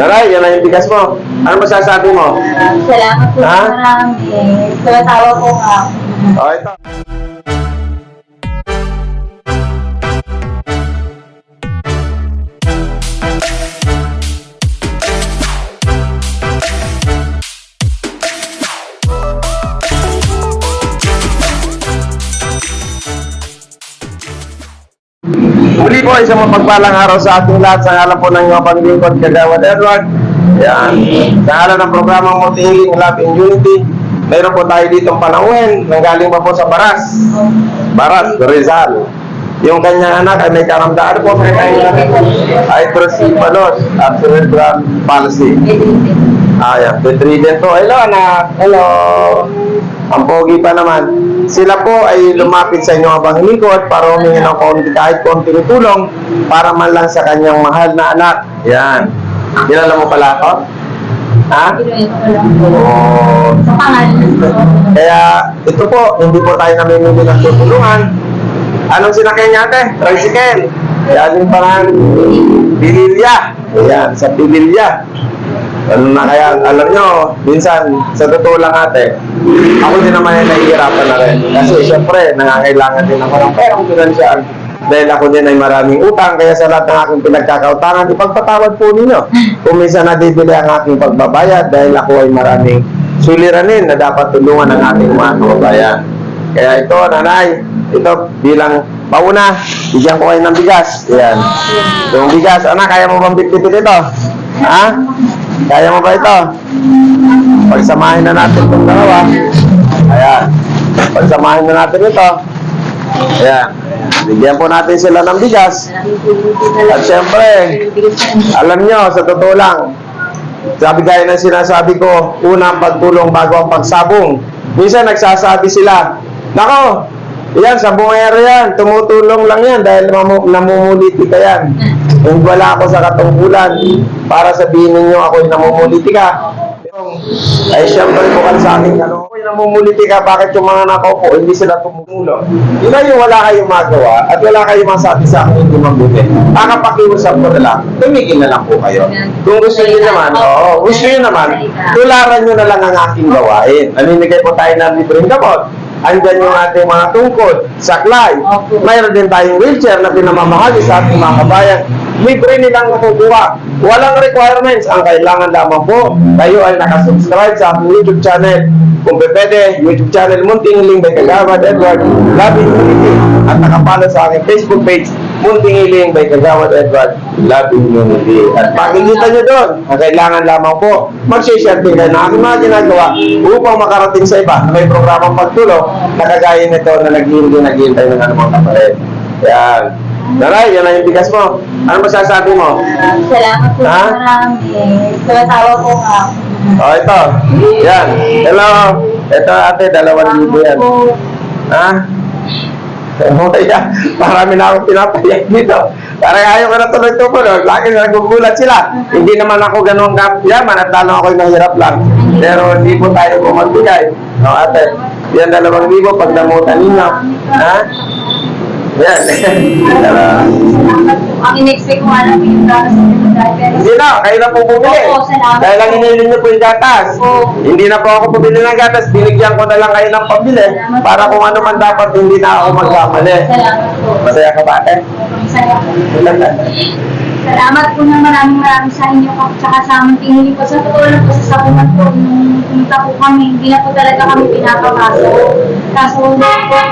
Daray, yan na yung bigas mo. Ano masasabi mo? Salamat po Ha? marami. Tumatawa po nga. O, ito. Muli po, isang mapagpalang araw sa ating lahat sa ngalan po ng mga paglingkod Kagawad Edward. Yan. Sa ngalan ng programang Multi-Healing Love and Unity, mayroon po tayo ditong panauhin nang galing pa po sa Baras, Rizal. Yung kanyang anak ay may karamdaman po may hydrocephalus at cerebral palsy. Ayan, bedridden po. Hello anak, hello. Ang pogi pa naman. Sila po ay lumapit sa inyo habang likod para humingi ng kahit konting tulong para man lang sa kanyang mahal na anak. Yan. Kilala mo pala ako? Ha? Oo. Sa pangalan po. Kaya ito po, hindi po tayo namimili ng tutulungan. Anong sinakay niya ate? Tricycle. Yan yung parang Pililya. Ayan, sa Pililya. Ano na kaya, alam nyo, minsan, sa totoo lang ate, ako din naman ay nahihirapan na rin. Kasi syempre, nangangailangan din ako ng perang financial. Dahil ako din ay maraming utang, kaya sa lahat ng aking pinagkakautangan, ipagpatawad po ninyo. Kung minsan nadibili ang aking pagbabayad, dahil ako ay maraming suliranin na dapat tulungan ng ating mga kababayan. Kaya ito, nanay, ito bilang pauna, bigyan ko kayo ng bigas. Ayan. Yung bigas, anak, kaya mo bang bitbitin ito? Ha? Kaya mo ba ito? Pagsamahin na natin itong dalawa. Ayan. Pagsamahin na natin ito. Ayan. Bigyan po natin sila ng bigas. At syempre, alam nyo, sa totoo lang, sabi gaya ng sinasabi ko, unang pagtulong bago ang pagsabong. Minsan nagsasabi sila, nako, yan, sabongero yan, tumutulong lang yan dahil namumuliti ka yan. Kung wala ako sa katungkulan para sabihin ninyo ako'y namumuliti ka, ay siyempre bukal sa akin, ako'y namumuliti ka, bakit yung mga nakaupo hindi sila tumulong? Yun na yung wala kayong magawa at wala kayong masabi sa akin hindi mabuti. Kakapakiusap ko na lang, tumigil na lang po kayo. Kung gusto nyo naman, gusto nyo naman, tularan nyo na lang ang aking gawain. Naninigay po tayo ng libreng gamot. Andyan yung ating mga tungkod, saklay. Mayroon din tayong wheelchair na pinamamahali sa ating mga kabayan. Libre nilang makukuha. Walang requirements. Ang kailangan lamang po, kayo ay nakasubscribe sa ating YouTube channel. Kung pwede, YouTube channel Multi-Healing by Kagawad Edward Love and Unity. At nakapalo sa aking Facebook page, Multi-Healing by Kagawad Edward Love and Unity. At pakikita nyo doon, ang kailangan lamang po, mag-share din kayo ng aking mga ginagawa upang makarating sa iba na may programang pagtulong na kagaya nito na naghihintay ng anumang kapalit. Yan. Daray, yan na yung bigas mo. Ano masasabi mo? Salamat po marami. Tumatawa po nga. O, ito. Yan. Hello. Ito ate, 2,000 yan. Ha? Marami na akong pinapayak dito. Parang ayaw ko na tuloy-tuloy. Lagi na nagugulat sila. Hindi naman ako ganun kayaman at lalo ako'y mahirap lang. Pero hindi po tayo magbigay. No, ate. Yan 2,000 pag namutan ninyo. Ha? Yan. Ang in-expect ko alam yung gatas ng driver. Hindi na, kayo na po bumili. Opo, salamat. Dahil lang hinilin niyo po yung gatas. Opo. Hindi na po ako bumili ng gatas. Binigyan ko na lang kayo ng pambili. Para kung ano man dapat, hindi na ako magkamali. Salamat po. Masaya ka ba, ate? Masaya po. Salamat po na maraming sa inyo po. Tsaka sa aming pinili po. Sa totoo lang po sa sabungan po. Nung pumunta po kami, hindi na po talaga kami pinapapasok. Kaso,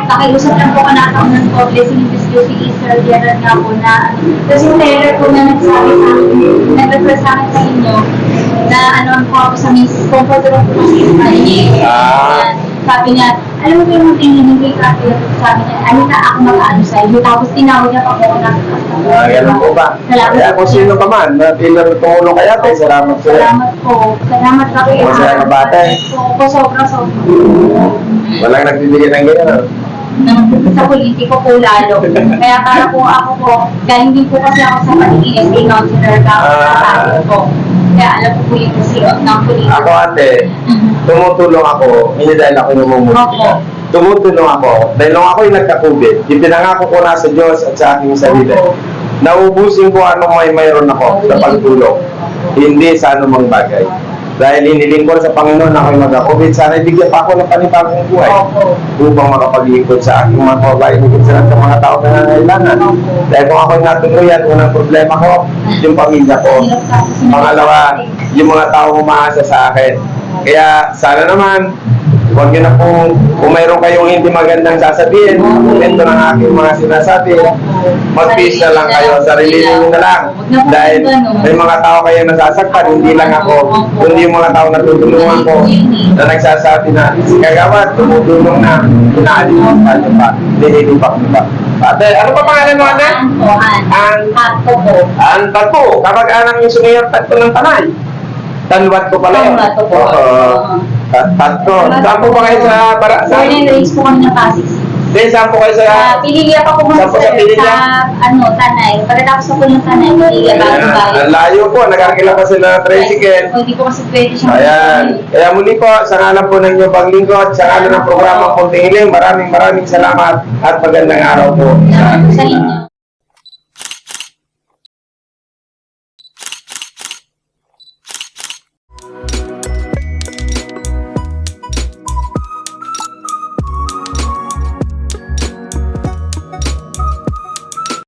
nakiusap lang po kanataon ng po. Blessing in disguise si Sir Gerald nga po na kasi yung teller po na nagsabi sa akin, nag-refer sa akin sa inyo na ano po ako sa Miss Comfort Room po kasi sabi niya, alam mo ba yung tinginigay ka sabi niya, ano na ako mag-ano sa iyo tapos tinawag niya pa po na Ganun po ba? Kaya kung sino pa man, na tumulong kaya ate, salamat sa'yo. Salamat po. Salamat ka kayo. Masaya ka ba, ate? Po, sobra. Walang nagbibigay ng ganyan. Sa politiko po lalo. Kaya para po ako po, galing din po kasi ako sa pag-ESA counselor ka po. Kaya alam ko po yung siot ng politiko. Ako ate, tumutulong ako, hindi dahil ako namumulitika. Tumutulong ako, dahil nung ako'y nagka-COVID, yung pinangako ko na sa Diyos at sa aking sarili, naubusin ko anong mayroon ako sa pagtulong. hindi sa anumang bagay. Dahil hiniling ko sa Panginoon na ako'y mag-COVID, sana ibigyan pa ako ng panibagong buhay Opo. upang makapaglingkod sa aking mga kababayan, higit sa lahat ng mga tao na nangangailangan. Dahil kung ako'y natuluyan, unang problema ko, yung pamilya ko. Hirap tapos Pangalawa, yung mga tao umaasa sa akin. Kaya sana naman, huwag nyo na kung mayroon kayong hindi magandang sasabihin, ito ng aking mga sinasabi, mag-peace na lang kayo, sarili nyo na lang. Dahil may mga tao kayo nasasaktan, hindi lang ako, kundi yung mga tao na tutulungan ko, na nagsasabi na, si Kagawad, tumutulong na, inaalimutan nyo pa, nililipak nyo pa. Ate, ano pa pangalan mo, ate? Anto po. Antal po, kapag anang yung sumiyot tatlo ng tanay. Tanwat ko pala yun. Tanwat ko po. Oo. Tatlo. Saan po ba kayo sa para? Born and raised po kami ng Pasig. Then, saan po kayo sa... Pililya pa po kami Saan po sa sa, Pililya? Tanay. Pagkatapos na po ng Tanay, Pililya bago Ayan, bago. ang layo po, nagkakila pa sila ng tricycle. Hindi po kasi pwede siya. Ayan. Kaya muli po, sa ngalan po ng inyong paglingkod, sa ngalan ng programa Kunting Hiling, maraming salamat at magandang araw po. Salamat po sa inyo.